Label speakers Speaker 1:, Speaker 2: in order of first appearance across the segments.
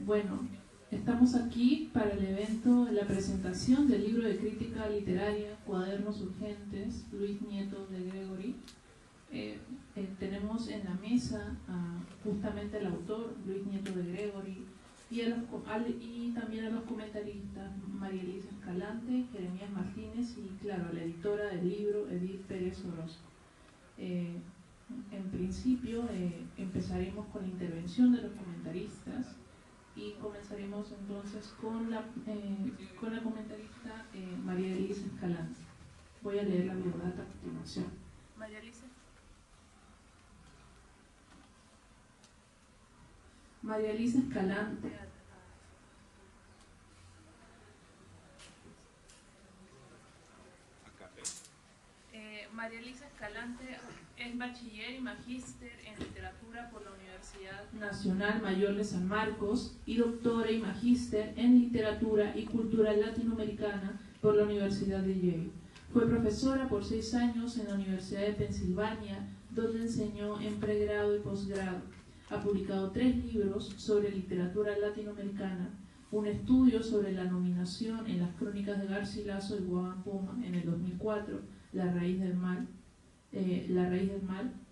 Speaker 1: Bueno, estamos aquí para el evento, la presentación del libro de crítica literaria Cuadernos Urgentes, Luis Nieto de Gregory. Tenemos en la mesa justamente al autor, Luis Nieto de Gregory, y también a los comentaristas María Elisa Escalante, Jeremías Martínez y, claro, la editora del libro, Edith Pérez Orozco. En principio empezaremos con la intervención de los comentaristas y comenzaremos entonces con la comentarista María Elisa Escalante. Voy a leer la biografía a continuación. María Elisa. María Elisa Escalante. María Elisa Escalante es bachiller y magíster en literatura por la Universidad Nacional Mayor de San Marcos y doctora y magíster en literatura y cultura latinoamericana por la Universidad de Yale. Fue profesora por 6 años en la Universidad de Pensilvania, donde enseñó en pregrado y posgrado. Ha publicado 3 libros sobre literatura latinoamericana, un estudio sobre la nominación en las crónicas de Garcilaso y Guamán Poma en el 2004, La raíz del mal,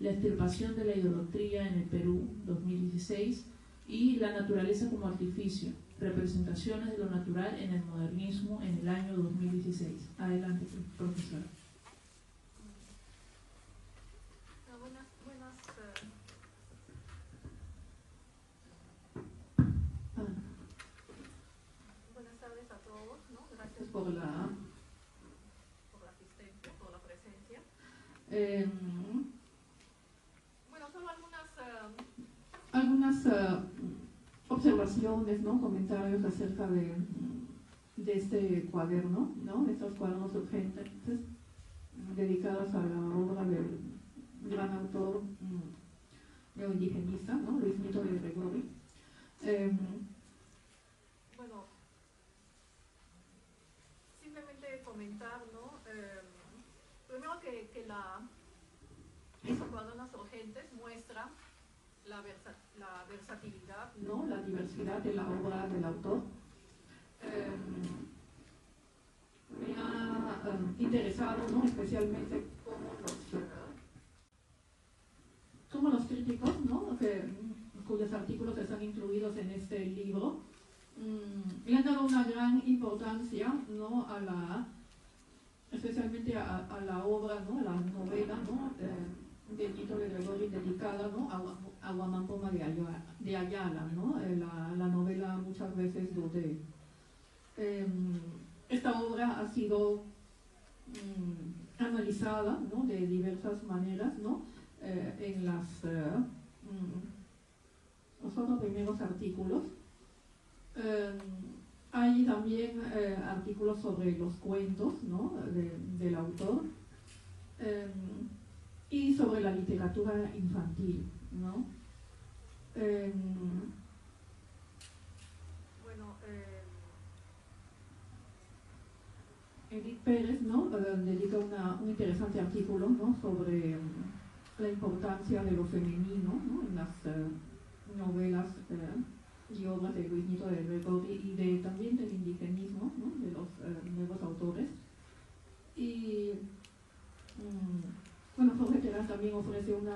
Speaker 1: la extirpación de la idolatría en el Perú, 2016, y La naturaleza como artificio, representaciones de lo natural en el modernismo en el año 2016. Adelante, profesora.
Speaker 2: Buenas tardes a todos, ¿no? Gracias
Speaker 1: por la
Speaker 2: asistencia, por la presencia. Bueno, solo algunas observaciones, ¿no? Comentarios acerca de este cuaderno, ¿no? Estos cuadernos urgentes dedicados a la obra del gran autor neoindigenista, ¿no? Luis Nieto de Gregory. Bueno, simplemente comentar, ¿no? Primero que estos cuadernos urgentes muestran la versatilidad, ¿no? La diversidad de la obra del autor. Me ha interesado, ¿no? Especialmente cómo los críticos, ¿no? Cuyos artículos están incluidos en este libro, le han dado una gran importancia, ¿no? Especialmente a la obra, ¿no? La novela, ¿no? De Nieto de Gregory, dedicada, ¿no? a Guamán Poma de Ayala, ¿no? La novela muchas veces donde esta obra ha sido analizada, ¿no? De diversas maneras, ¿no? En los 4 primeros artículos. Hay también artículos sobre los cuentos, ¿no? del autor y sobre la literatura infantil, ¿no? Bueno, Edith Pérez, ¿no? dedica un interesante artículo, ¿no? sobre la importancia de lo femenino, ¿no? en las novelas y obras de Luis Nieto de Gregory y también del indigenismo, ¿no? de los nuevos autores. Y bueno, Jorge Terán también ofrece un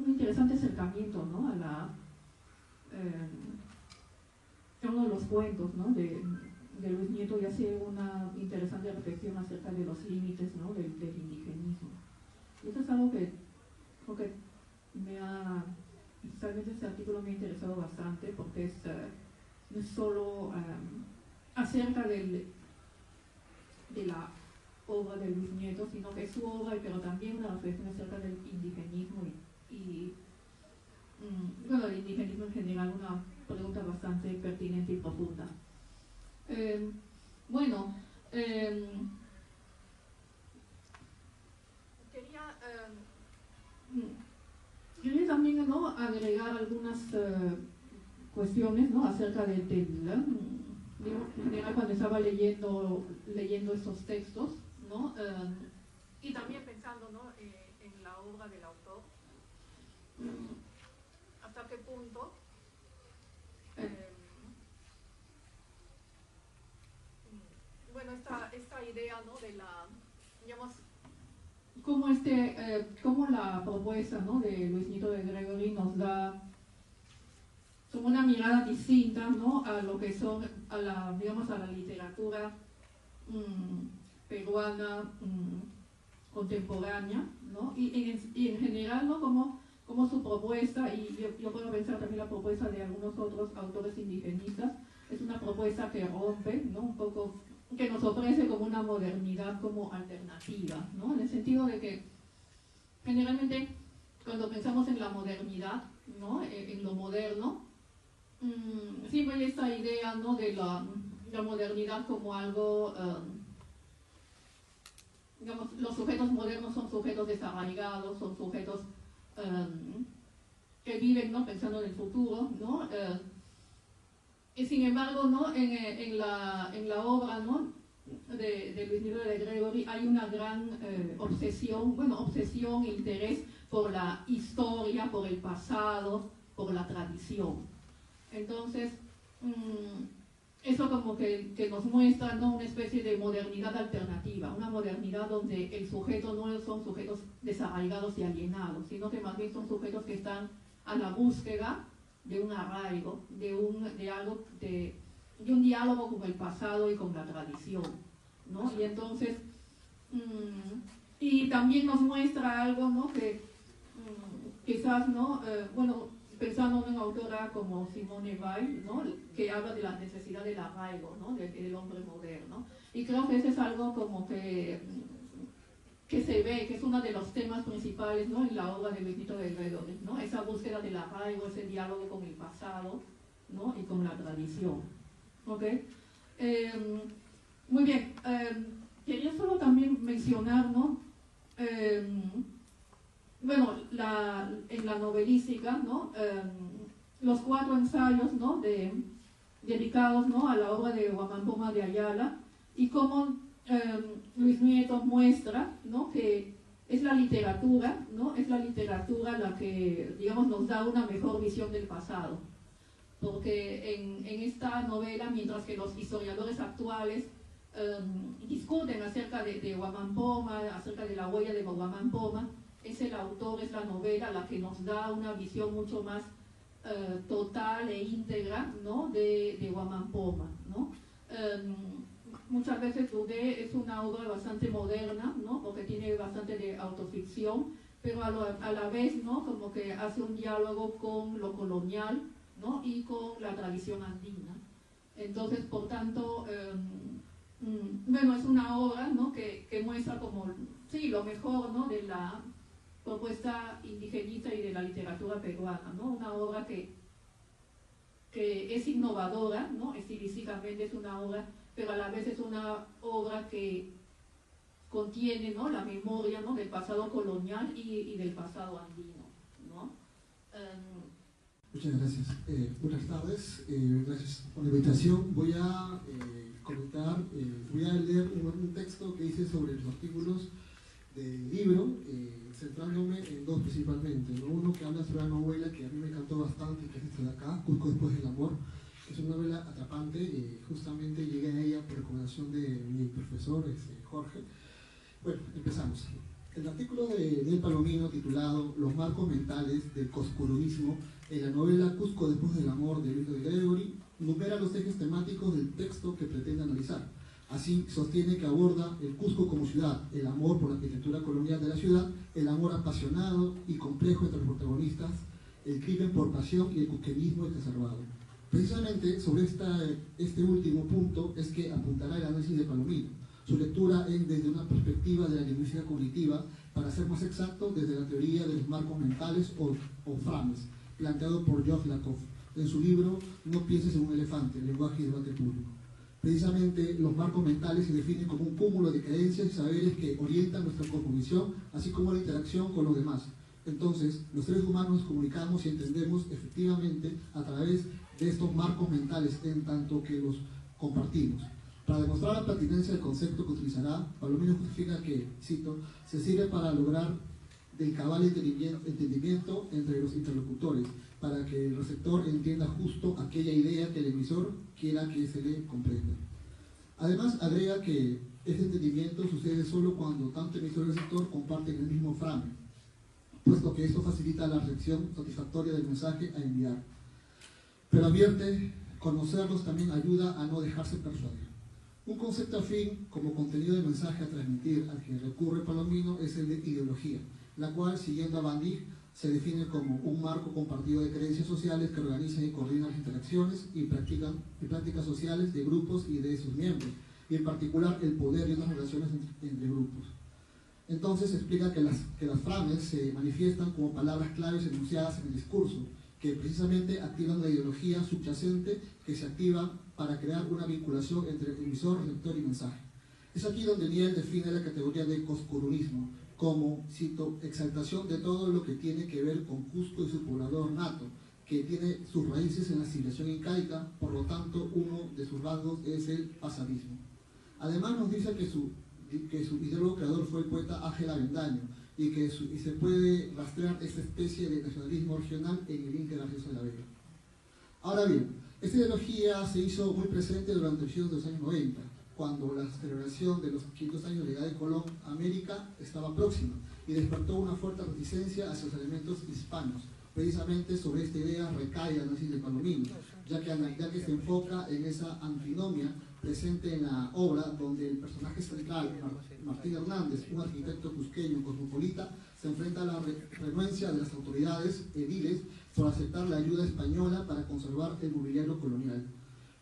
Speaker 2: interesante acercamiento, ¿no? a uno de los cuentos, ¿no? de Luis Nieto, y hace una interesante reflexión acerca de los límites, ¿no? del indigenismo. Y eso es algo que especialmente este artículo me ha interesado bastante, porque no es solo acerca de la obra de Luis Nieto, sino que es su obra, pero también una reflexión acerca del indigenismo y bueno, el indigenismo en general, una pregunta bastante pertinente y profunda. Bueno, quería también, ¿no? agregar algunas cuestiones, ¿no? acerca del cuando estaba leyendo estos textos, ¿no? Y también pensando, ¿no? en la obra del autor, hasta qué punto digamos, cómo la propuesta, ¿no?, de Luis Nieto de Gregory nos da como una mirada distinta, ¿no?, a lo que son, digamos, a la literatura peruana contemporánea, ¿no? Y en general, ¿no?, como su propuesta, y yo puedo pensar también la propuesta de algunos otros autores indigenistas, es una propuesta que rompe, ¿no?, un poco, que nos ofrece como una modernidad como alternativa, ¿no?, en el sentido de que generalmente cuando pensamos en la modernidad, ¿no?, en lo moderno, siempre hay esta idea, ¿no?, de la modernidad como algo, digamos, los sujetos modernos son sujetos desarraigados, son sujetos que viven, ¿no?, pensando en el futuro, ¿no? Y sin embargo, ¿no?, en la obra, ¿no?, de Luis Nieto de Gregory hay una gran obsesión e interés por la historia, por el pasado, por la tradición. Entonces, eso como que nos muestra, ¿no?, una especie de modernidad alternativa, una modernidad donde el sujeto no son sujetos desarraigados y alienados, sino que más bien son sujetos que están a la búsqueda de un arraigo, de un diálogo con el pasado y con la tradición, ¿no? Y entonces, y también nos muestra algo, ¿no?, que quizás, ¿no?, pensando en una autora como Simone Weil, ¿no?, que habla de la necesidad del arraigo, ¿no?, del hombre moderno. Y creo que ese es algo como que se ve, que es uno de los temas principales, ¿no?, en la obra de Luis Nieto de Gregory, ¿no?, esa búsqueda del arraigo, ese diálogo con el pasado, ¿no?, y con la tradición. ¿Ok? Muy bien. Quería solo también mencionar, ¿no?, en la novelística, ¿no?, los 4 ensayos, ¿no?, dedicados, ¿no?, a la obra de Guamán Poma de Ayala, y cómo Luis Nieto muestra, ¿no?, que es la literatura, ¿no?, es la literatura la que, digamos, nos da una mejor visión del pasado. Porque en esta novela, mientras que los historiadores actuales discuten acerca de Guamán Poma, acerca de la huella de Guamán Poma, es el autor, es la novela la que nos da una visión mucho más total e íntegra, ¿no?, de Guamán Poma, ¿no? Muchas veces Dudé es una obra bastante moderna, ¿no?, porque tiene bastante de autoficción, pero a la vez, ¿no?, como que hace un diálogo con lo colonial, ¿no?, y con la tradición andina. Entonces, por tanto, es una obra, ¿no?, que muestra como, sí, lo mejor, ¿no?, de la propuesta indigenista y de la literatura peruana, ¿no?, una obra que es innovadora, ¿no?, estilísticamente es una obra, pero a la vez es una obra que contiene, ¿no?, la memoria, ¿no?, del pasado colonial y del pasado andino, ¿no?
Speaker 3: Muchas gracias. Buenas tardes, gracias por la invitación. Voy a comentar, voy a leer un texto que hice sobre los artículos del libro, centrándome en 2 principalmente, ¿no? Uno que habla sobre una novela que a mí me encantó bastante, que es esta de acá, Cusco después del amor, que es una novela atrapante. Justamente llegué a ella por recomendación de mi profesor, Jorge. Bueno, empezamos. El artículo de Nel Palomino, titulado Los marcos mentales del coscolonismo, en la novela Cusco después del amor de Luis de Gregory, numera los ejes temáticos del texto que pretende analizar. Así, sostiene que aborda el Cusco como ciudad, el amor por la arquitectura colonial de la ciudad, el amor apasionado y complejo entre los protagonistas, el crimen por pasión y el cusqueñismo exacerbado. Precisamente sobre este último punto es que apuntará el análisis de Palomino. Su lectura es desde una perspectiva de la lingüística cognitiva, para ser más exacto, desde la teoría de los marcos mentales o frames, planteado por George Lakoff en su libro No pienses en un elefante, lenguaje y debate público. Precisamente los marcos mentales se definen como un cúmulo de creencias y saberes que orientan nuestra cosmovisión, así como la interacción con los demás. Entonces, los seres humanos nos comunicamos y entendemos efectivamente a través de estos marcos mentales, en tanto que los compartimos. Para demostrar la pertinencia del concepto que utilizará, Palomino justifica que, cito, se sirve para lograr del cabal entendimiento entre los interlocutores, para que el receptor entienda justo aquella idea que el emisor quiera que se le comprenda. Además, agrega que Este entendimiento sucede solo cuando tanto emisor y receptor comparten el mismo frame, puesto que esto facilita la recepción satisfactoria del mensaje a enviar. Pero advierte, conocerlos también ayuda a no dejarse persuadir. Un concepto afín como contenido del mensaje a transmitir al que recurre Palomino es el de ideología, la cual, siguiendo a Van Dijk, se define como un marco compartido de creencias sociales que organizan y coordinan las interacciones y prácticas sociales de grupos y de sus miembros, y en particular el poder y otras relaciones entre grupos. Entonces explica que las frases se manifiestan como palabras claves enunciadas en el discurso, que precisamente activan la ideología subyacente que se activa para crear una vinculación entre emisor, receptor y mensaje. Es aquí donde Niel define la categoría de coscurunismo como, cito, exaltación de todo lo que tiene que ver con Cusco y su poblador nato, que tiene sus raíces en la civilización incaica, por lo tanto uno de sus rasgos es el pasadismo. Además nos dice que su ideólogo creador fue el poeta Ángel Avendaño, y se puede rastrear esta especie de nacionalismo regional en el Inca Garcilaso de la Vega. Ahora bien, esta ideología se hizo muy presente durante los años 90, cuando la celebración de los 500 años de la llegada de Colón a América estaba próxima y despertó una fuerte reticencia hacia los elementos hispanos. Precisamente sobre esta idea recae el análisis de Palomino, ya que se enfoca en esa antinomia presente en la obra, donde el personaje central, Martín Hernández, un arquitecto cusqueño cosmopolita, se enfrenta a la renuencia de las autoridades ediles por aceptar la ayuda española para conservar el mobiliario colonial,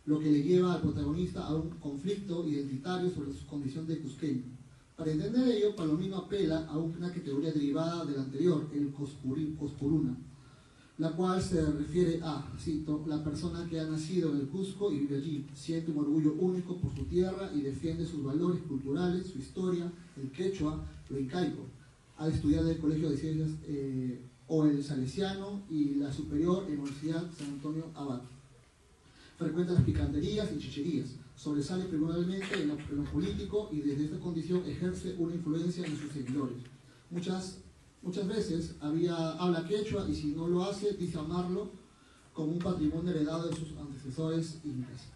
Speaker 3: lo que le lleva al protagonista a un conflicto identitario sobre su condición de cusqueño. Para entender ello, Palomino apela a una categoría derivada de la anterior, el coscuruna, la cual se refiere a, cito, la persona que ha nacido en el Cusco y vive allí, siente un orgullo único por su tierra y defiende sus valores culturales, su historia, el quechua, lo incaico. Ha estudiado en el Colegio de Ciencias o el Salesiano y la superior en la Universidad San Antonio Abad. Frecuenta las picanterías y chicherías, sobresale primordialmente en lo político y desde esta condición ejerce una influencia en sus seguidores. Muchas veces habla quechua y si no lo hace, dice amarlo como un patrimonio heredado de sus antecesores incas.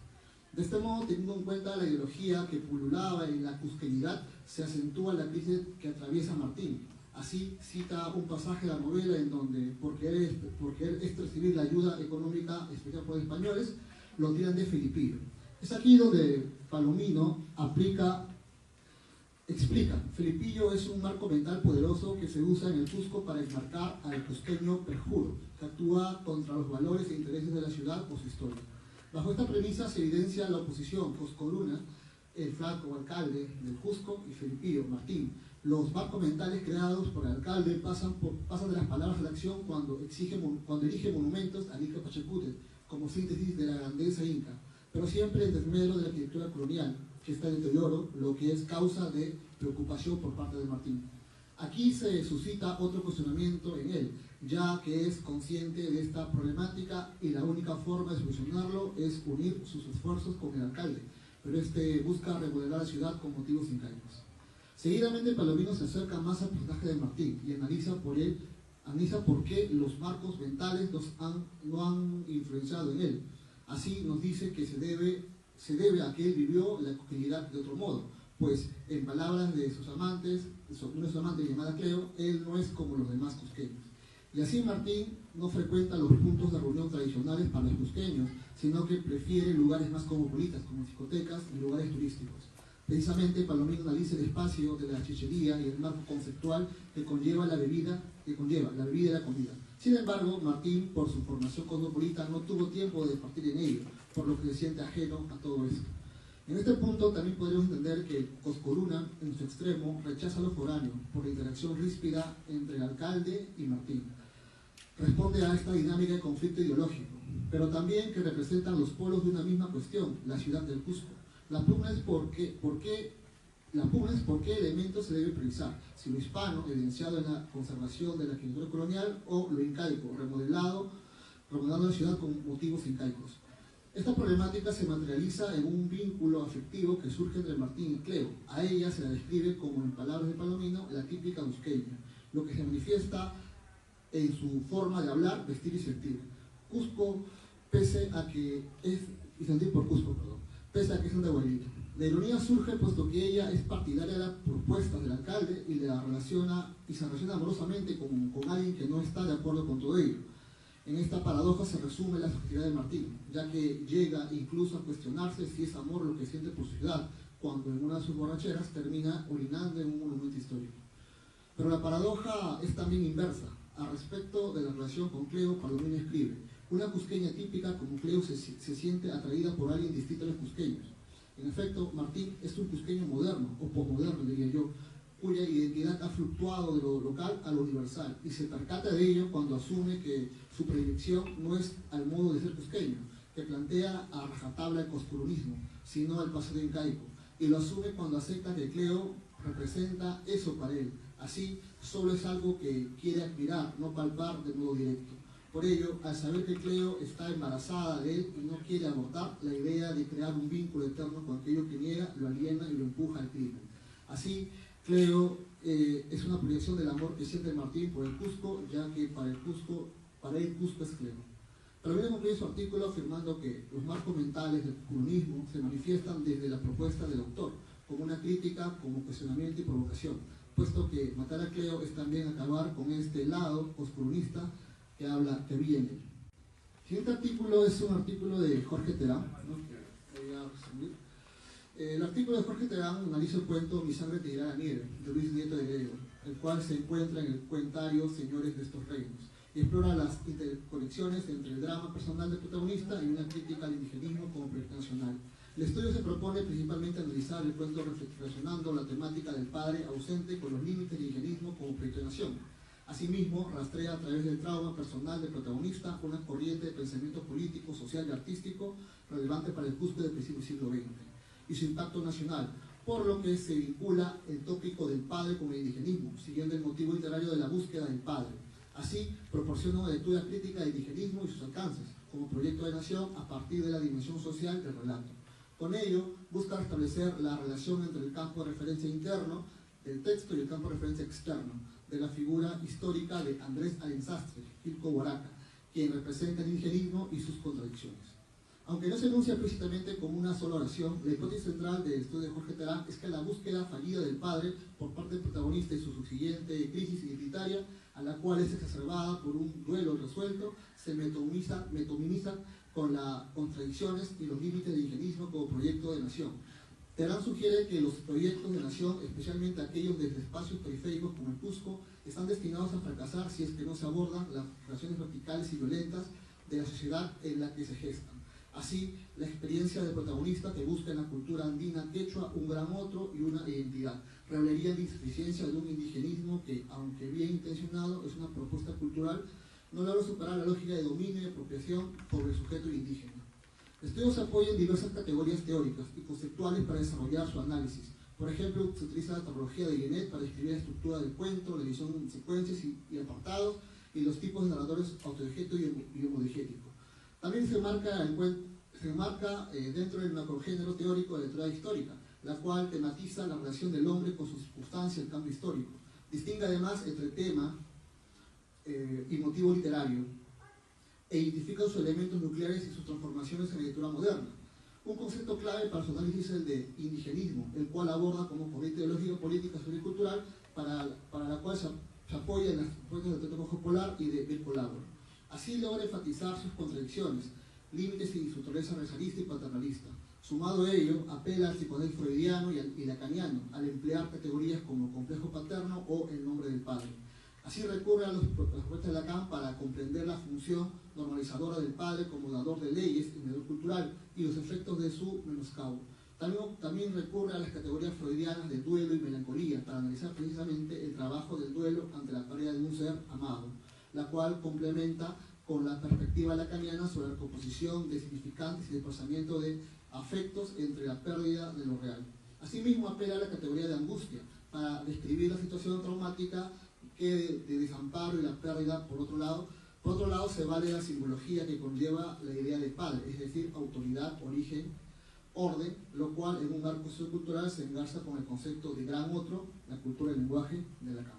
Speaker 3: De este modo, teniendo en cuenta la ideología que pululaba en la cusqueñidad, se acentúa la crisis que atraviesa Martín. Así cita un pasaje de la novela en donde, por querer recibir la ayuda económica especial por los españoles, lo tiran de Felipillo. Es aquí donde Palomino explica, Felipillo es un marco mental poderoso que se usa en el Cusco para enmarcar al cusqueño perjuro, que actúa contra los valores e intereses de la ciudad o su historia. Bajo esta premisa se evidencia la oposición coscoruna, el flaco alcalde del Cusco, y Felipillo, Martín. Los marcos mentales creados por el alcalde pasan de las palabras a la acción cuando erige monumentos al Inca Pachacútec, como síntesis de la grandeza inca, pero siempre en desmedro de la arquitectura colonial, que está en deterioro, lo que es causa de preocupación por parte de Martín. Aquí se suscita otro cuestionamiento en él, ya que es consciente de esta problemática y la única forma de solucionarlo es unir sus esfuerzos con el alcalde, pero este busca remodelar la ciudad con motivos incaicos. Seguidamente Palomino se acerca más al personaje de Martín y analiza por qué los marcos mentales no han influenciado en él. Así nos dice que se debe a que él vivió la cusqueñidad de otro modo, pues en palabras de una de sus amantes llamada Cleo, él no es como los demás cusqueños. Y así Martín no frecuenta los puntos de reunión tradicionales para los cusqueños, sino que prefiere lugares más cosmopolitas como discotecas y lugares turísticos. Precisamente Palomino analiza el espacio de la chichería y el marco conceptual que conlleva la bebida y la comida. Sin embargo, Martín, por su formación cosmopolita, no tuvo tiempo de partir en ello, por lo que se siente ajeno a todo esto. En este punto también podríamos entender que Coscoruna, en su extremo, rechaza lo foráneo por la interacción ríspida entre el alcalde y Martín. Responde a esta dinámica de conflicto ideológico, pero también que representan los polos de una misma cuestión, la ciudad del Cusco. La pugna es por qué elementos se debe priorizar, si lo hispano, evidenciado en la conservación de la arquitectura colonial, o lo incaico, remodelando la ciudad con motivos incaicos. Esta problemática se materializa en un vínculo afectivo que surge entre Martín y Cleo. A ella se la describe como, en palabras de Palomino, la típica cusqueña, lo que se manifiesta en su forma de hablar, vestir y sentir. Pese a que es un de abuelito. La ironía surge puesto que ella es partidaria de las propuestas del alcalde y se relaciona amorosamente con alguien que no está de acuerdo con todo ello. En esta paradoja se resume la subjetividad de Martín, ya que llega incluso a cuestionarse si es amor lo que siente por su ciudad, cuando en una de sus borracheras termina orinando en un monumento histórico. Pero la paradoja es también inversa. Al respecto de la relación con Cleo, Palomino escribe: una cusqueña típica como Cleo se siente atraída por alguien distinto a los cusqueños. En efecto, Martín es un cusqueño moderno, o posmoderno diría yo, cuya identidad ha fluctuado de lo local a lo universal, y se percata de ello cuando asume que su predilección no es al modo de ser cusqueño, que plantea a rajatabla el coscurunismo, sino al paseo incaico, y lo asume cuando acepta que Cleo representa eso para él. Así, solo es algo que quiere admirar, no palpar de modo directo. Por ello, al saber que Cleo está embarazada de él y no quiere abortar, la idea de crear un vínculo eterno con aquello que niega, lo aliena y lo empuja al crimen. Así, Cleo es una proyección del amor que siente Martín por el Cusco, ya que para él Cusco es Cleo. Palomino concluye su artículo afirmando que los marcos mentales del coscurunismo se manifiestan desde la propuesta del autor, como una crítica, como cuestionamiento y provocación, puesto que matar a Cleo es también acabar con este lado coscurunista que había en él. El siguiente artículo es un artículo de Jorge Terán, ¿no? Voy a resumir. El artículo de Jorge Terán analiza el cuento Mi sangre te dirá la nieve, de Luis Nieto de Grego, el cual se encuentra en el cuentario Señores de estos reinos, y explora las interconexiones entre el drama personal del protagonista y una crítica al indigenismo como proyecto nacional. El estudio se propone principalmente analizar el cuento relacionando la temática del padre ausente con los límites del indigenismo como proyecto de nación. Asimismo, rastrea a través del trauma personal del protagonista una corriente de pensamiento político, social y artístico relevante para el Cusco del principio del siglo XX y su impacto nacional, por lo que se vincula el tópico del padre con el indigenismo, siguiendo el motivo literario de la búsqueda del padre. Así, proporciona una lectura crítica del indigenismo y sus alcances, como proyecto de nación a partir de la dimensión social del relato. Con ello, busca restablecer la relación entre el campo de referencia interno del texto y el campo de referencia externo, de la figura histórica de Andrés Alensastre, Gilco Boraca, quien representa el indigenismo y sus contradicciones. Aunque no se enuncia explícitamente como una sola oración, la hipótesis central del estudio de Jorge Terán es que la búsqueda fallida del padre por parte del protagonista y su subsiguiente crisis identitaria, a la cual es exacerbada por un duelo resuelto, se metominiza con las contradicciones y los límites del indigenismo como proyecto de nación. Terán sugiere que los proyectos de nación, especialmente aquellos desde espacios periféricos como el Cusco, están destinados a fracasar si es que no se abordan las relaciones verticales y violentas de la sociedad en la que se gestan. Así, la experiencia del protagonista que busca en la cultura andina quechua un gran otro y una identidad, revelaría la insuficiencia de un indigenismo que, aunque bien intencionado, es una propuesta cultural, no logra superar la lógica de dominio y apropiación sobre el sujeto indígena. El estudio se apoya en diversas categorías teóricas y conceptuales para desarrollar su análisis. Por ejemplo, se utiliza la terminología de Genet para describir la estructura del cuento, la división en secuencias y apartados, y los tipos de narradores autodigético y homodigético. También se enmarca dentro del macrogénero teórico de la lectura histórica, la cual tematiza la relación del hombre con su circunstancia, el cambio histórico. Distingue además entre tema y motivo literario, e identifica sus elementos nucleares y sus transformaciones en la lectura moderna. Un concepto clave para su análisis es el de indigenismo, el cual aborda como corriente ideológica, política, social y cultural, para la cual se apoya en las propuestas del Teatro Polar y de Bill Colabor. Así logra enfatizar sus contradicciones, límites y su naturaleza racialista y paternalista. Sumado a ello, apela al psicoanálisis freudiano y lacaniano, al emplear categorías como complejo paterno o el nombre del padre. Así recurre a las propuestas de Lacan para comprender la función normalizadora del padre como dador de leyes y mediador cultural y los efectos de su menoscabo. También recurre a las categorías freudianas de duelo y melancolía para analizar precisamente el trabajo del duelo ante la pérdida de un ser amado, la cual complementa con la perspectiva lacaniana sobre la composición de significantes y desplazamiento de afectos entre la pérdida de lo real. Asimismo, apela a la categoría de angustia para describir la situación traumática que de desamparo y la pérdida. Por otro lado, se vale la simbología que conlleva la idea de padre, es decir, autoridad, origen, orden, lo cual en un marco sociocultural se engarza con el concepto de gran otro, la cultura del lenguaje de la cámara.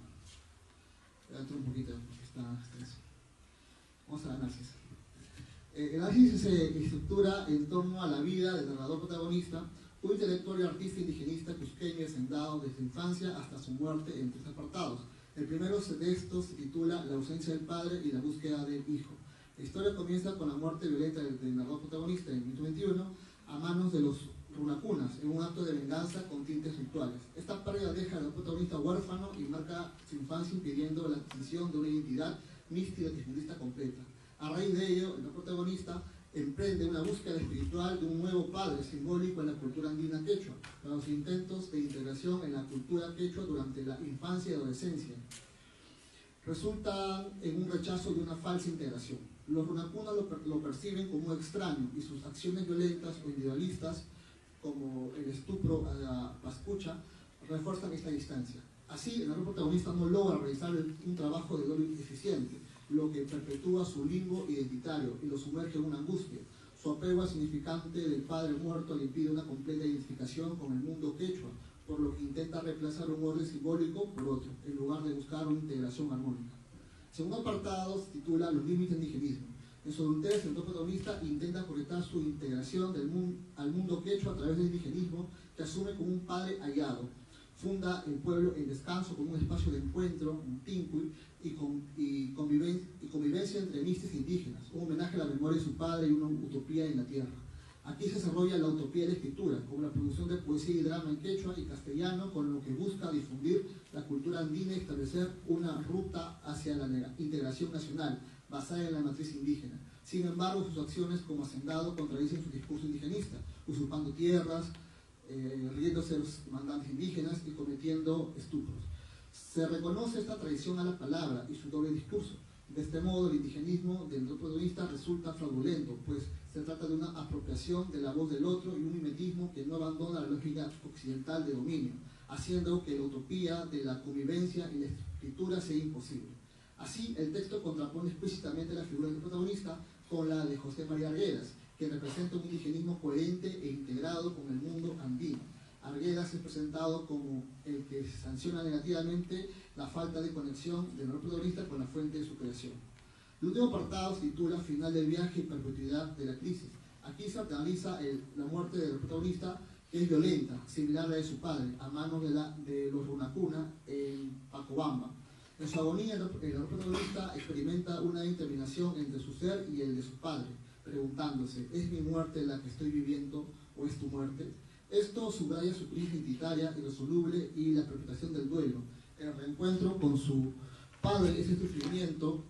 Speaker 3: Entro un poquito, está extenso. Vamos al análisis. El análisis se estructura en torno a la vida del narrador protagonista, un intelectual y artista indigenista cusqueño y hacendado desde infancia hasta su muerte en 3 apartados. El primero de estos se titula La ausencia del padre y la búsqueda del hijo. La historia comienza con la muerte violenta del narrador protagonista en 1921 a manos de los runacunas, en un acto de venganza con tintes rituales. Esta pérdida deja al protagonista huérfano y marca su infancia, impidiendo la adquisición de una identidad mística y completa. A raíz de ello, el protagonista emprende una búsqueda espiritual de un nuevo padre simbólico en la cultura andina quechua, para los intentos de integración en la cultura quechua durante la infancia y adolescencia resultan en un rechazo de una falsa integración. Los runacunas lo perciben como un extraño y sus acciones violentas o individualistas, como el estupro a la pascucha, refuerzan esta distancia. Así, el protagonista no logra realizar un trabajo de duelo eficiente, lo que perpetúa su limbo identitario y lo sumerge en una angustia. Su apego al significante del padre muerto le impide una completa identificación con el mundo quechua, por lo que intenta reemplazar un orden simbólico por otro, en lugar de buscar una integración armónica. El segundo apartado se titula Los límites del indigenismo. En su adultez, el protagonista intenta conectar su integración al mundo quechua a través del indigenismo, que asume como un padre hallado. Funda el pueblo en descanso como un espacio de encuentro, un tincuy, y convivencia entre mistis indígenas, un homenaje a la memoria de su padre y una utopía en la tierra. Aquí se desarrolla la utopía de la escritura, como la producción de poesía y drama en quechua y castellano, con lo que busca difundir la cultura andina y establecer una ruta hacia la integración nacional, basada en la matriz indígena. Sin embargo, sus acciones como hacendado contradicen su discurso indigenista, usurpando tierras, riéndose de los mandantes indígenas y cometiendo estupros. Se reconoce esta traición a la palabra y su doble discurso. De este modo, el indigenismo del protagonista resulta fraudulento, pues se trata de una apropiación de la voz del otro y un mimetismo que no abandona la lógica occidental de dominio, haciendo que la utopía de la convivencia y la escritura sea imposible. Así, el texto contrapone explícitamente la figura del protagonista con la de José María Arguedas, que representa un indigenismo coherente e integrado con el mundo andino. Arguedas es presentado como el que sanciona negativamente la falta de conexión del protagonista con la fuente de su creación. El último apartado se titula Final del viaje y perpetuidad de la crisis. Aquí se analiza la muerte del protagonista, que es violenta, similar a la de su padre, a manos de los runacuna en Pacobamba. En su agonía, el protagonista experimenta una interminación entre su ser y el de su padre, preguntándose, ¿es mi muerte la que estoy viviendo o es tu muerte? Esto subraya su crisis identitaria, irresoluble y la perpetuación del duelo. El reencuentro con su padre, ese sufrimiento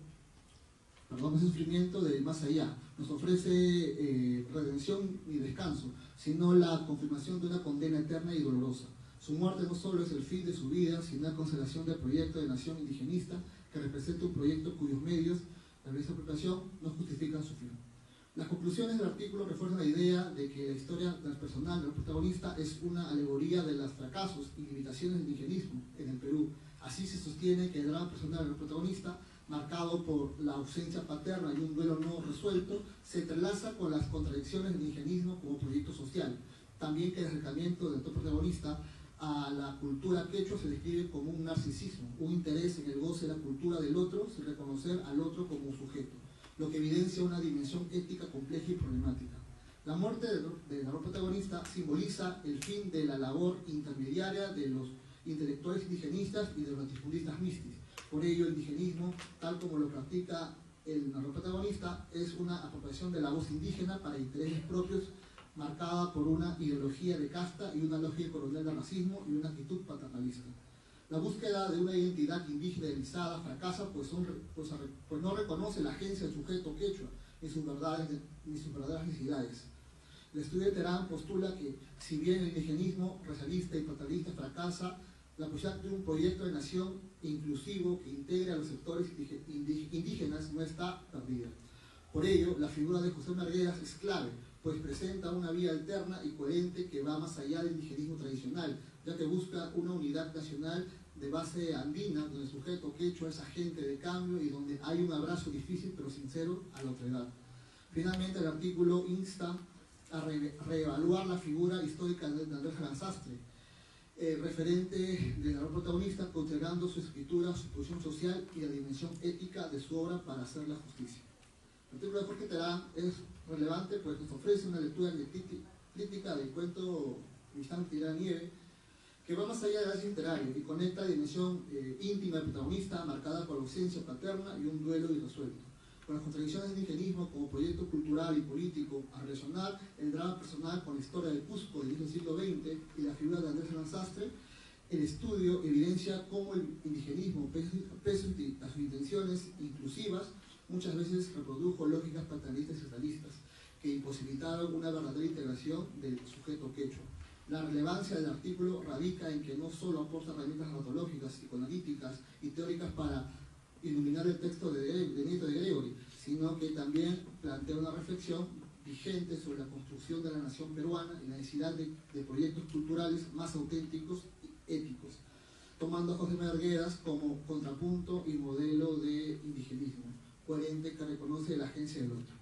Speaker 3: del más allá, nos ofrece redención y descanso, sino la confirmación de una condena eterna y dolorosa. Su muerte no solo es el fin de su vida, sino la cancelación del proyecto de nación indigenista, que representa un proyecto cuyos medios, la desapropiación, no justifican su fin. Las conclusiones del artículo refuerzan la idea de que la historia transpersonal del protagonista es una alegoría de los fracasos y limitaciones del indigenismo en el Perú. Así se sostiene que el drama personal del protagonista, marcado por la ausencia paterna y un duelo no resuelto, se entrelaza con las contradicciones del indigenismo como proyecto social. También que el acercamiento del protagonista a la cultura quechua se describe como un narcisismo, un interés en el goce de la cultura del otro sin reconocer al otro como un sujeto, lo que evidencia una dimensión ética compleja y problemática. La muerte del protagonista simboliza el fin de la labor intermediaria de los intelectuales indigenistas y de los latifundistas místicos. Por ello, el indigenismo, tal como lo practica el protagonista, es una apropiación de la voz indígena para intereses propios, marcada por una ideología de casta y una lógica colonial del racismo y una actitud paternalista. La búsqueda de una identidad indígena idealizada fracasa, pues no reconoce la agencia del sujeto quechua ni sus verdaderas necesidades. El estudio de Terán postula que, si bien el indigenismo racialista y paternalista fracasa, la posibilidad de un proyecto de nación inclusivo que integre a los sectores indígenas no está perdida. Por ello, la figura de José Arguedas es clave, pues presenta una vía alterna y coherente que va más allá del indigenismo tradicional, ya que busca una unidad nacional de base andina, donde el sujeto quechua es agente de cambio y donde hay un abrazo difícil pero sincero a la otredad. Finalmente, el artículo insta a reevaluar la figura histórica de Andrés Aranzastre, referente del protagonista, considerando su escritura, su posición social y la dimensión ética de su obra para hacer la justicia. El artículo de Jorge Terán es relevante, pues nos ofrece una lectura crítica del cuento instante de la nieve, que va más allá del arte literario y conecta la dimensión íntima del protagonista, marcada por la ausencia paterna y un duelo irresuelto. Con las contradicciones del indigenismo como proyecto cultural y político, a relacionar el drama personal con la historia del Cusco del siglo XX y la figura de Andrés Hernán Sastre, el estudio evidencia cómo el indigenismo, pese a sus intenciones inclusivas, muchas veces reprodujo lógicas paternalistas y estatistas que imposibilitaron una verdadera integración del sujeto quechua. La relevancia del artículo radica en que no solo aporta herramientas antropológicas, psicoanalíticas y teóricas para iluminar el texto de Nieto de Gregory, sino que también plantea una reflexión vigente sobre la construcción de la nación peruana y la necesidad de proyectos culturales más auténticos y éticos, tomando a José Arguedas como contrapunto y modelo de indigenismo coherente que reconoce la agencia del otro.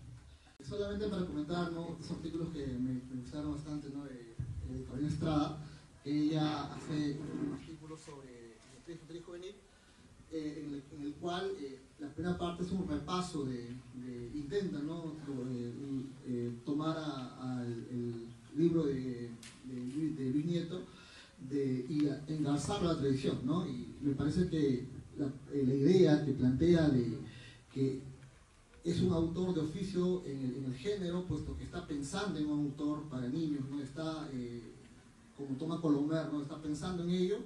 Speaker 3: Solamente para comentar, ¿no?, estos artículos que me gustaron bastante, ¿no?, de Carolina Estrada, que ella hace un artículo sobre el infantil juvenil, en el cual la primera parte es un repaso intenta, ¿no?, tomar el libro de Luis Nieto y engarzarlo a la tradición, ¿no? Y me parece que la idea que plantea de que es un autor de oficio en el género, puesto que está pensando en un autor para niños, ¿no? Está, como Tomás Colomer, ¿no?, está pensando en ello,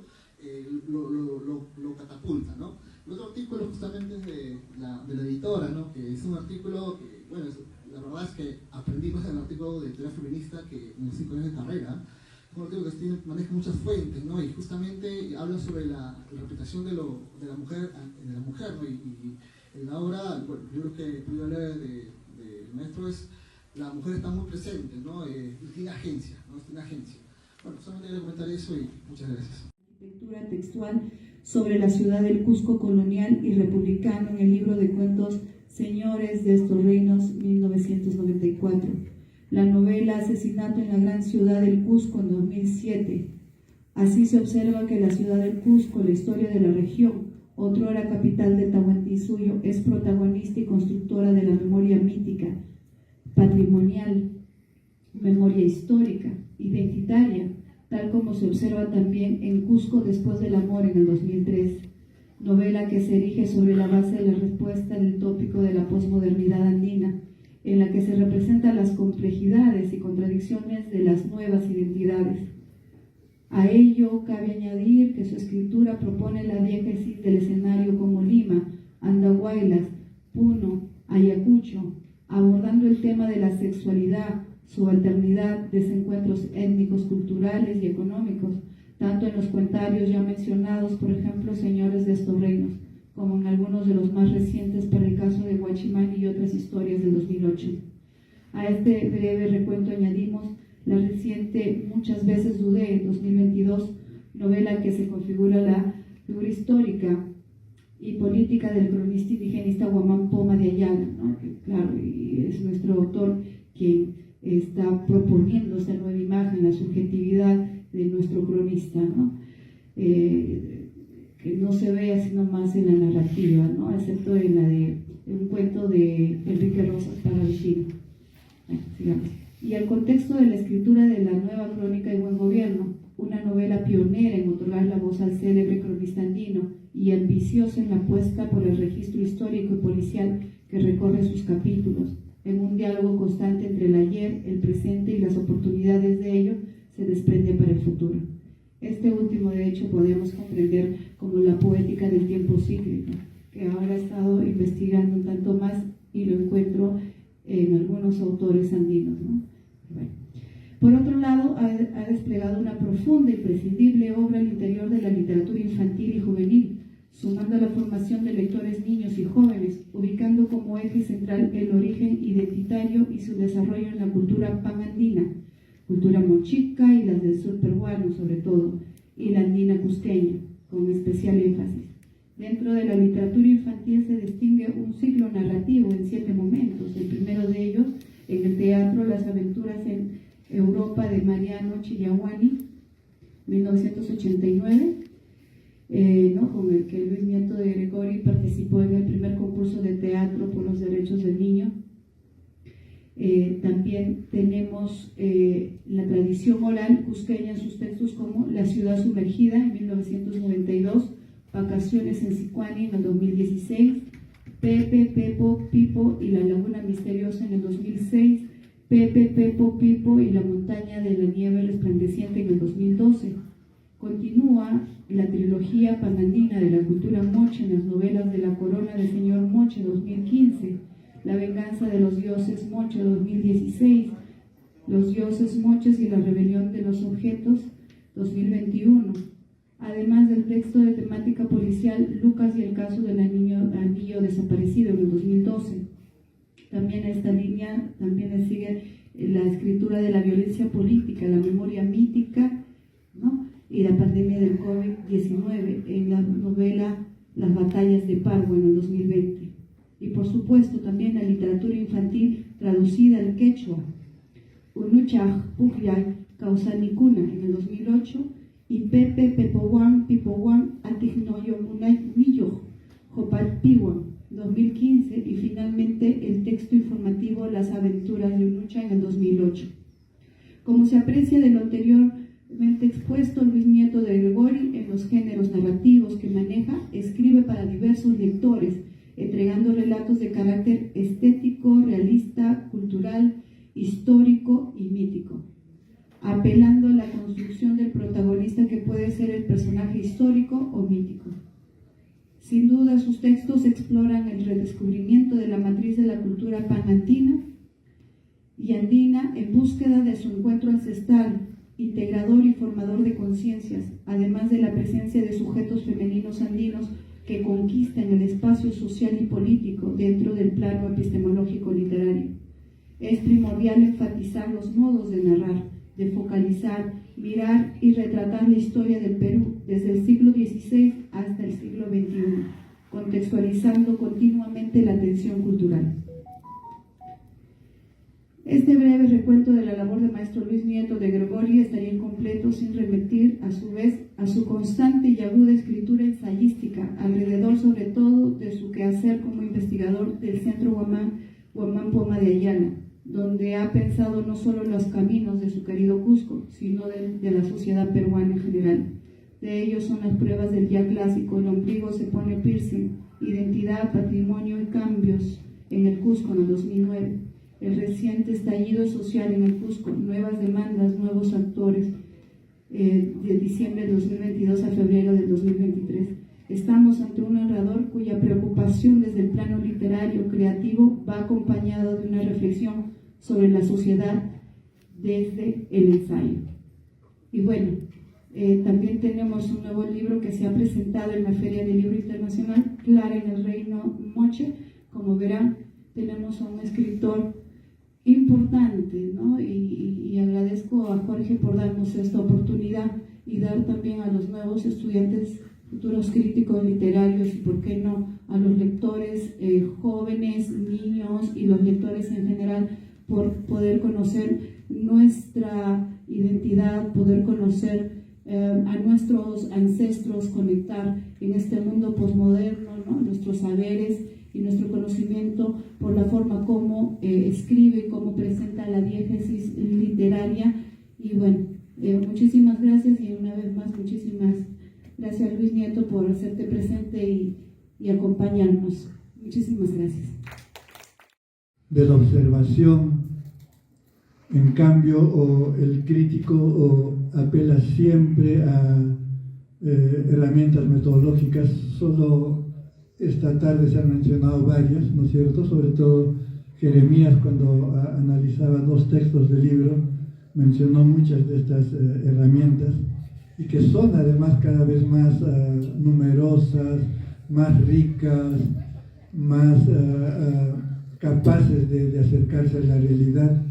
Speaker 3: lo catapulta, ¿no? El otro artículo justamente es de la editora, ¿no?, que es un artículo que, bueno, la verdad es que aprendí más del artículo de teoría feminista que en los 5 años de carrera. Es un artículo que maneja muchas fuentes, ¿no?, y justamente habla sobre la interpretación de la mujer, ¿no? Y en la obra, bueno, el libro que pude leer del maestro es la mujer está muy presente, ¿no?, y tiene agencia, ¿no?, tiene agencia. Bueno, solamente quería comentar eso y muchas gracias.
Speaker 4: Lectura textual sobre la ciudad del Cusco colonial y republicano en el libro de cuentos Señores de estos Reinos, 1994. La novela Asesinato en la gran ciudad del Cusco, en 2007. Así se observa que la ciudad del Cusco, la historia de la región, otrora capital del Tahuantinsuyo, es protagonista y constructora de la memoria mítica, patrimonial, memoria histórica, identitaria, tal como se observa también en Cusco después del amor en el 2003, novela que se erige sobre la base de la respuesta del tópico de la posmodernidad andina, en la que se representan las complejidades y contradicciones de las nuevas identidades. A ello cabe añadir que su escritura propone la diégesis del escenario como Lima, Andahuaylas, Puno, Ayacucho, abordando el tema de la sexualidad, subalternidad, desencuentros étnicos, culturales y económicos, tanto en los cuentarios ya mencionados, por ejemplo, Señores de estos Reinos, como en algunos de los más recientes para el caso de Huachimán y otras historias del 2008. A este breve recuento añadimos la reciente Muchas veces dudé, 2022, novela que se configura la figura histórica y política del cronista indigenista Huamán Poma de Ayala, ¿no?, que claro, y es nuestro autor quien está proponiendo esta nueva imagen, la subjetividad de nuestro cronista, ¿no?, que no se ve así nomás en la narrativa, ¿no?, excepto en la de un cuento de Enrique Rosas para Vecino. Sigamos. Y el contexto de la escritura de la nueva crónica de Buen Gobierno, una novela pionera en otorgar la voz al célebre cronista andino y ambiciosa en la apuesta por el registro histórico y policial que recorre sus capítulos, en un diálogo constante entre el ayer, el presente y las oportunidades de ello, se desprende para el futuro. Este último, de hecho, podemos comprender como la poética del tiempo cíclico, que ahora he estado investigando un tanto más y lo encuentro en algunos autores andinos, ¿no? Bueno. Por otro lado, ha desplegado una profunda y prescindible obra al interior de la literatura infantil y juvenil, sumando a la formación de lectores niños y jóvenes, ubicando como eje central el origen identitario y su desarrollo en la cultura panandina, cultura mochica y las del sur peruano sobre todo, y la andina cusqueña, con especial énfasis. Dentro de la literatura infantil se distingue un ciclo narrativo en 7 momentos. El primero de ellos, en el teatro, Las aventuras en Europa de Mariano Chillahuani, 1989, ¿no?, con el que Luis Nieto de Gregory participó en el primer concurso de teatro por los derechos del niño. También tenemos la tradición oral cusqueña en sus textos como La ciudad sumergida en 1992, Vacaciones en Sicuani en el 2016, Pepe, Pepo, Pipo y la laguna misteriosa en el 2006, Pepe, Pepo, Pipo y la montaña de la nieve resplandeciente en el 2012. Continúa la trilogía panandina de la cultura moche en las novelas de La corona del señor Moche 2015, La venganza de los dioses Moche 2016, Los dioses moches y la rebelión de los objetos 2021. Además del texto de temática policial Lucas y el caso del anillo desaparecido en el 2012. También a esta línea también sigue la escritura de la violencia política, la memoria mítica, ¿no?, y la pandemia del COVID-19 en la novela Las batallas de Pargo en el 2020. Y por supuesto también la literatura infantil traducida al quechua, Unuchaj Pugyay Causanicuna en el 2008 y Pepe Pepowan Pipowan Antignoyomunay Millo Jopat Piwan 2015 y finalmente el texto informativo Las aventuras de Unucha en el 2008. Como se aprecia de lo anteriormente expuesto, Luis Nieto de Gregori en los géneros narrativos que maneja escribe para diversos lectores, entregando relatos de carácter estético, realista, cultural, histórico y mítico, apelando a la construcción del protagonista que puede ser el personaje histórico o mítico. Sin duda, sus textos exploran el redescubrimiento de la matriz de la cultura panandina y andina en búsqueda de su encuentro ancestral, integrador y formador de conciencias, además de la presencia de sujetos femeninos andinos que conquistan el espacio social y político dentro del plano epistemológico literario. Es primordial enfatizar los modos de narrar, de focalizar, mirar y retratar la historia del Perú desde el siglo XVI hasta el siglo XXI, contextualizando continuamente la atención cultural. Este breve recuento de la labor del maestro Luis Nieto de Gregori estaría incompleto sin remitir a su vez a su constante y aguda escritura ensayística, alrededor sobre todo de su quehacer como investigador del Centro Huamán Poma de Ayala, donde ha pensado no solo en los caminos de su querido Cusco, sino de la sociedad peruana en general. De ellos son las pruebas del ya clásico, el ombligo se pone piercing, identidad, patrimonio y cambios en el Cusco en el 2009. El reciente estallido social en el Cusco, nuevas demandas, nuevos actores, de diciembre del 2022 a febrero del 2023. Estamos ante un narrador cuya preocupación desde el plano literario, creativo, va acompañado de una reflexión sobre la sociedad desde el ensayo. Y bueno, también tenemos un nuevo libro que se ha presentado en la Feria del Libro Internacional, Clara en el Reino Moche. Como verán, tenemos a un escritor importante, ¿no? Y agradezco a Jorge por darnos esta oportunidad y dar también a los nuevos estudiantes, futuros críticos literarios y, por qué no, a los lectores jóvenes, niños y los lectores en general, por poder conocer nuestra identidad, poder conocer a nuestros ancestros, conectar en este mundo posmoderno, ¿no?, nuestros saberes y nuestro conocimiento por la forma como escribe, cómo presenta la diégesis literaria. Y bueno, muchísimas gracias y una vez más muchísimas gracias, Luis Nieto, por hacerte presente y acompañarnos. Muchísimas gracias.
Speaker 5: De la observación, en cambio, el crítico apela siempre a herramientas metodológicas. Solo esta tarde se han mencionado varias, ¿no es cierto? Sobre todo Jeremías, cuando analizaba dos textos del libro, mencionó muchas de estas herramientas, y que son además cada vez más numerosas, más ricas, más capaces de acercarse a la realidad.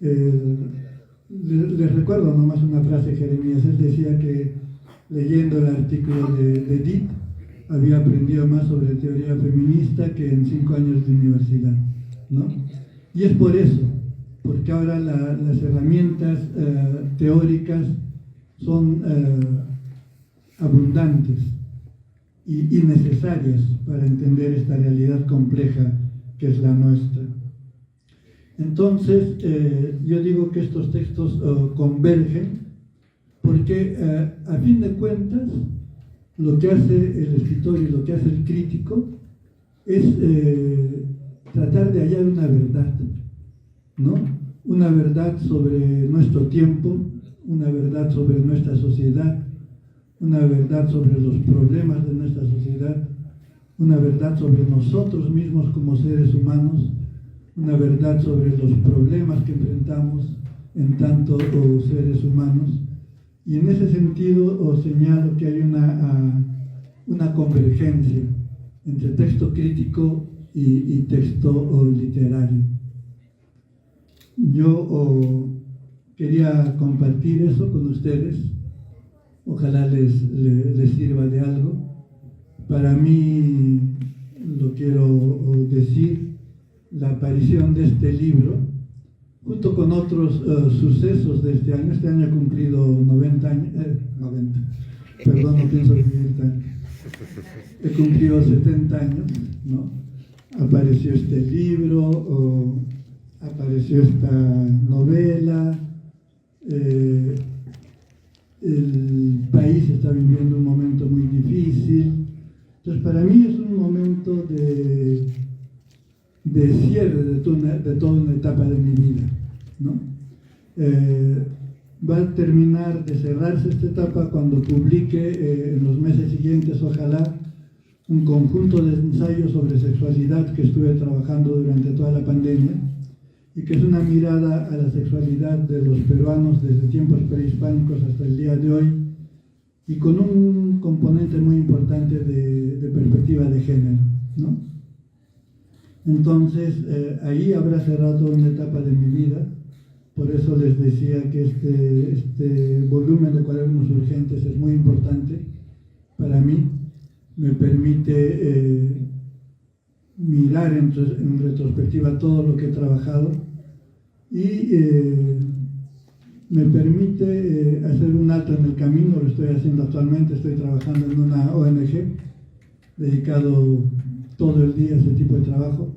Speaker 5: Les recuerdo nomás una frase de Jeremías. Él decía que leyendo el artículo de Edith había aprendido más sobre teoría feminista que en 5 años de universidad, ¿no? Y es por eso, porque ahora las herramientas teóricas son abundantes y necesarias para entender esta realidad compleja que es la nuestra. Entonces, yo digo que estos textos convergen porque, a fin de cuentas, lo que hace el escritor y lo que hace el crítico es tratar de hallar una verdad, ¿no? Una verdad sobre nuestro tiempo, una verdad sobre nuestra sociedad, una verdad sobre los problemas de nuestra sociedad, una verdad sobre nosotros mismos como seres humanos, una verdad sobre los problemas que enfrentamos en tanto seres humanos. Y en ese sentido os señalo que hay una convergencia entre texto crítico y texto literario. Yo quería compartir eso con ustedes, ojalá les sirva de algo. Para mí, lo quiero decir, la aparición de este libro, junto con otros sucesos de este año he cumplido 90 años, perdón, no pienso vivir tanto, he cumplido 70 años, ¿no? Apareció este libro, apareció esta novela, el país está viviendo un momento muy difícil. Entonces, para mí es un momento de cierre de toda una etapa de mi vida, ¿no? Va a terminar de cerrarse esta etapa cuando publique en los meses siguientes, ojalá, un conjunto de ensayos sobre sexualidad que estuve trabajando durante toda la pandemia y que es una mirada a la sexualidad de los peruanos desde tiempos prehispánicos hasta el día de hoy y con un componente muy importante de perspectiva de género, ¿no? Entonces, ahí habrá cerrado una etapa de mi vida. Por eso les decía que este volumen de Cuadernos Urgentes es muy importante para mí. Me permite mirar en retrospectiva todo lo que he trabajado y me permite hacer un alto en el camino. Lo estoy haciendo actualmente, estoy trabajando en una ONG, dedicado todo el día a ese tipo de trabajo,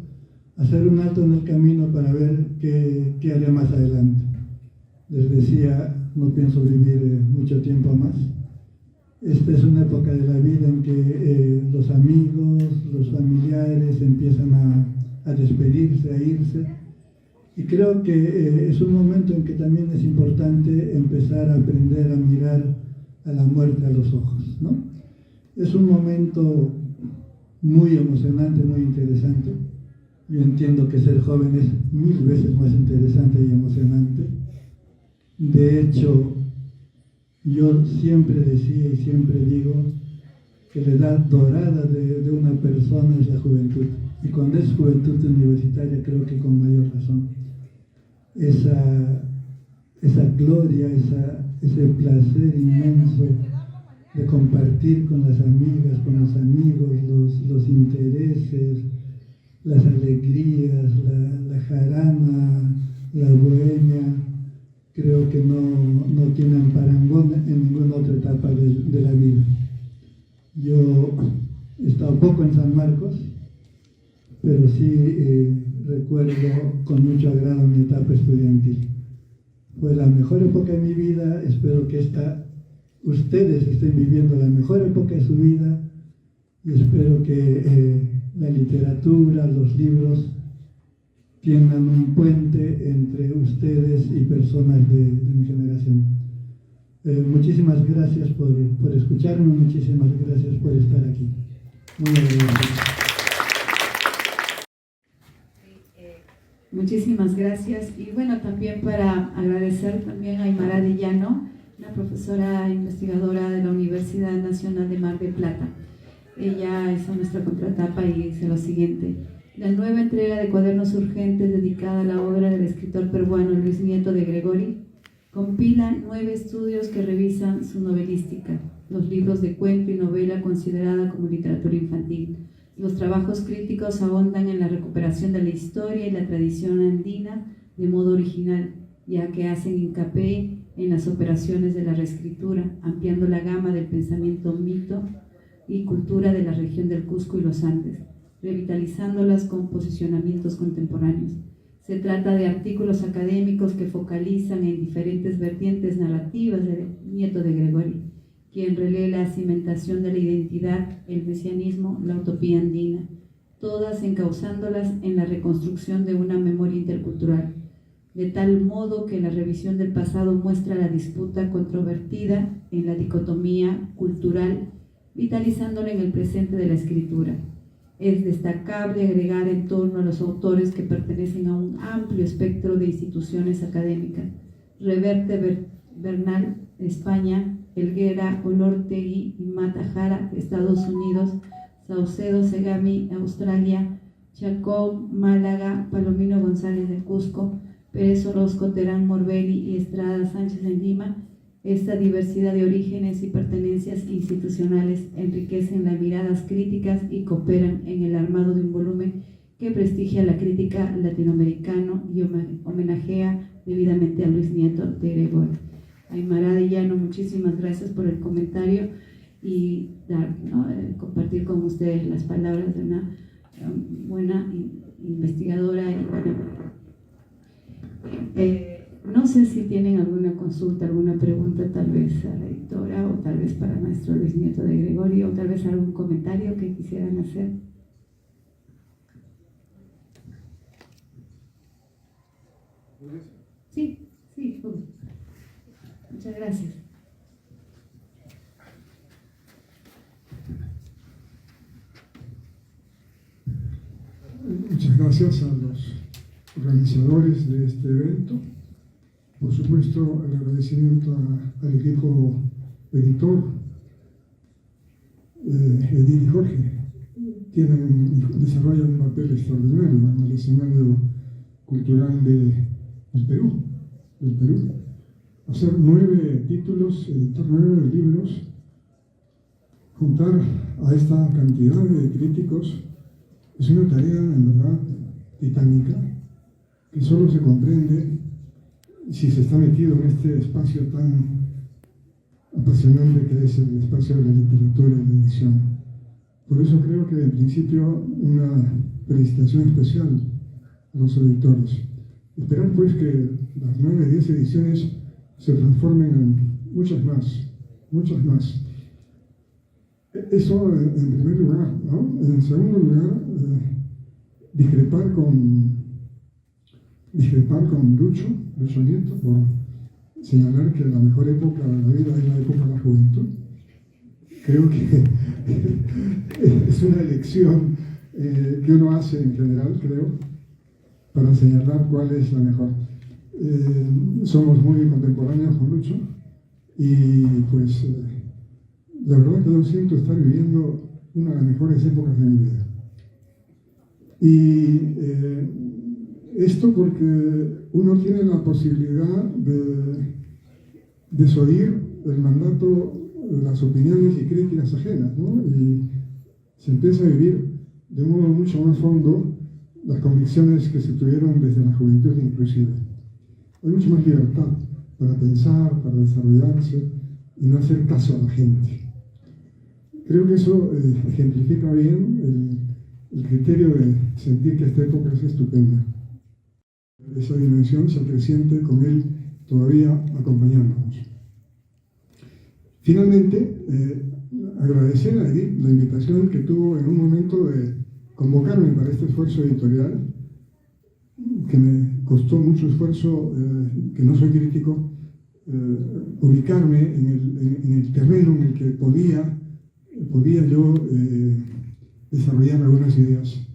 Speaker 5: hacer un alto en el camino para ver qué haré más adelante. Les decía, no pienso vivir mucho tiempo más. Esta es una época de la vida en que los amigos, los familiares empiezan a despedirse, a irse. Y creo que es un momento en que también es importante empezar a aprender a mirar a la muerte a los ojos, ¿no? Es un momento muy emocionante, muy interesante. Yo entiendo que ser joven es 1000 veces más interesante y emocionante. De hecho, yo siempre decía y siempre digo que la edad dorada de una persona es la juventud. Y cuando es juventud universitaria, creo que con mayor razón. Esa gloria, ese placer inmenso de compartir con las amigas, con los amigos, los intereses, las alegrías, la jarana, la bohemia, creo que no tienen parangón en ninguna otra etapa de la vida. Yo he estado poco en San Marcos, pero sí recuerdo con mucho agrado mi etapa estudiantil. Fue la mejor época de mi vida. Espero que ustedes estén viviendo la mejor época de su vida y espero que la literatura, los libros tiendan un puente entre ustedes y personas de mi generación. Muchísimas gracias por escucharme, muchísimas gracias por estar aquí. Muy agradecido.
Speaker 4: Muchísimas gracias. Y bueno, también para agradecer también a Aymara de Llano, una profesora investigadora de la Universidad Nacional de Mar del Plata. Ella hizo nuestra contratapa y dice lo siguiente: la nueva entrega de Cuadernos Urgentes, dedicada a la obra del escritor peruano Luis Nieto de Gregori, compila 9 estudios que revisan su novelística, los libros de cuento y novela considerada como literatura infantil. Los trabajos críticos ahondan en la recuperación de la historia y la tradición andina de modo original, ya que hacen hincapié en las operaciones de la reescritura, ampliando la gama del pensamiento mito y cultura de la región del Cusco y los Andes, revitalizándolas con posicionamientos contemporáneos. Se trata de artículos académicos que focalizan en diferentes vertientes narrativas del nieto de Gregori, quien relee la cimentación de la identidad, el mesianismo, la utopía andina, todas encauzándolas en la reconstrucción de una memoria intercultural, de tal modo que la revisión del pasado muestra la disputa controvertida en la dicotomía cultural, vitalizándola en el presente de la escritura. Es destacable agregar en torno a los autores que pertenecen a un amplio espectro de instituciones académicas: Reverte, Bernal, España; Helguera, Olortegui y Matajara, Estados Unidos; Saucedo Segami, Australia; Chacón, Málaga; Palomino González de Cusco; Pérez Orozco, Terán, Morbelli y Estrada Sánchez en Lima. Esta diversidad de orígenes y pertenencias institucionales enriquecen las miradas críticas y cooperan en el armado de un volumen que prestigia la crítica latinoamericana y homenajea debidamente a Luis Nieto de Gregori. Aymara de Llano, muchísimas gracias por el comentario y compartir con ustedes las palabras de una buena investigadora y buena. No sé si tienen alguna consulta, alguna pregunta, tal vez a la editora o tal vez para el maestro Luis Nieto de Gregori, o tal vez algún comentario que quisieran hacer. Sí, muchas gracias.
Speaker 6: Muchas gracias a los organizadores de este evento. Por supuesto, el agradecimiento al equipo editor, Edith y Jorge. Desarrollan un papel extraordinario en el escenario cultural del Perú. Hacer 9 títulos, editar 9 libros, juntar a esta cantidad de críticos, es una tarea en verdad titánica, que solo se comprende si se está metido en este espacio tan apasionante que es el espacio de la literatura y la edición. Por eso creo que en principio una felicitación especial a los editores. Esperar pues que las 9 o 10 ediciones se transformen en muchas más. Eso en primer lugar, ¿no? En segundo lugar, discrepar con Lucho Nieto por señalar que la mejor época de la vida es la época de la juventud. Creo que es una elección que uno hace en general, creo, para señalar cuál es la mejor. Somos muy contemporáneos con Lucho y pues la verdad que yo siento estar viviendo una de las mejores épocas de mi vida. Y esto porque uno tiene la posibilidad de desoír el mandato de las opiniones y críticas ajenas, ¿no? Y se empieza a vivir de un modo mucho más fondo las convicciones que se tuvieron desde la juventud inclusive. Hay mucha más libertad para pensar, para desarrollarse y no hacer caso a la gente. Creo que eso ejemplifica bien el criterio de sentir que esta época es estupenda. Esa dimensión se acreciente con él todavía acompañándonos. Finalmente, agradecer a Edith la invitación que tuvo en un momento de convocarme para este esfuerzo editorial, que me costó mucho esfuerzo, que no soy crítico, ubicarme en el terreno en el que podía yo desarrollar algunas ideas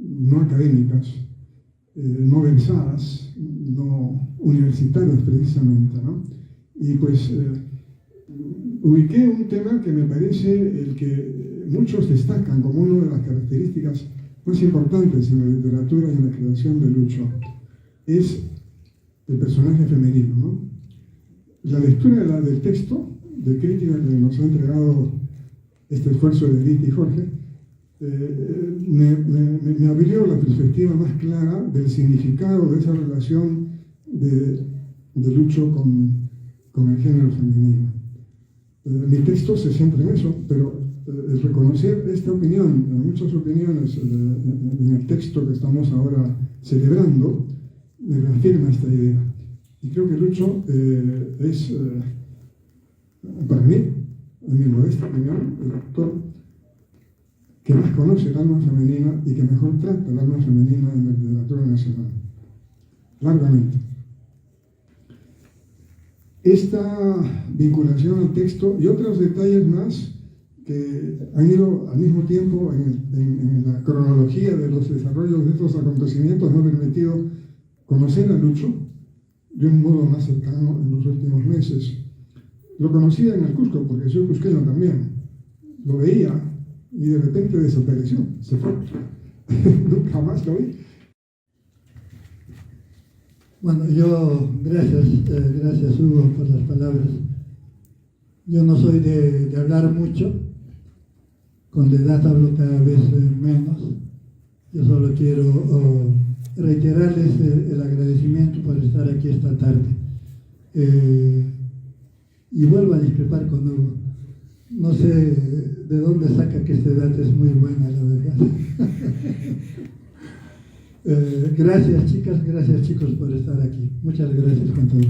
Speaker 6: no académicas, no versadas, no universitarias precisamente, ¿no? Y pues ubiqué un tema que me parece el que muchos destacan como una de las características más importantes en la literatura y en la creación de Lucho, es el personaje femenino, ¿no? La lectura del texto de crítica que nos ha entregado este esfuerzo de Edith y Jorge me abrió la perspectiva más clara del significado de esa relación de Lucho con el género femenino. Mi texto se centra en eso, pero reconocer esta opinión, muchas opiniones en el texto que estamos ahora celebrando, me reafirma esta idea. Y creo que Lucho es, para mí, en mi modesta opinión, el autor que más conoce el alma femenina y que mejor trata el alma femenina en la literatura nacional. Largamente. Esta vinculación al texto y otros detalles más que han ido al mismo tiempo en la cronología de los desarrollos de estos acontecimientos me han permitido conocer a Lucho de un modo más cercano en los últimos meses. Lo conocía en el Cusco, porque soy cusqueño también. Lo veía y de repente desapareció, se fue. Nunca más lo vi.
Speaker 5: Bueno, yo, gracias Hugo por las palabras. Yo no soy de hablar mucho, con la edad hablo cada vez menos. Yo solo quiero reiterarles el agradecimiento por estar aquí esta tarde. Y vuelvo a discrepar con Hugo. No sé de dónde saca que esta edad es muy buena, la verdad. Gracias chicas, gracias chicos por estar aquí. Muchas gracias con todo.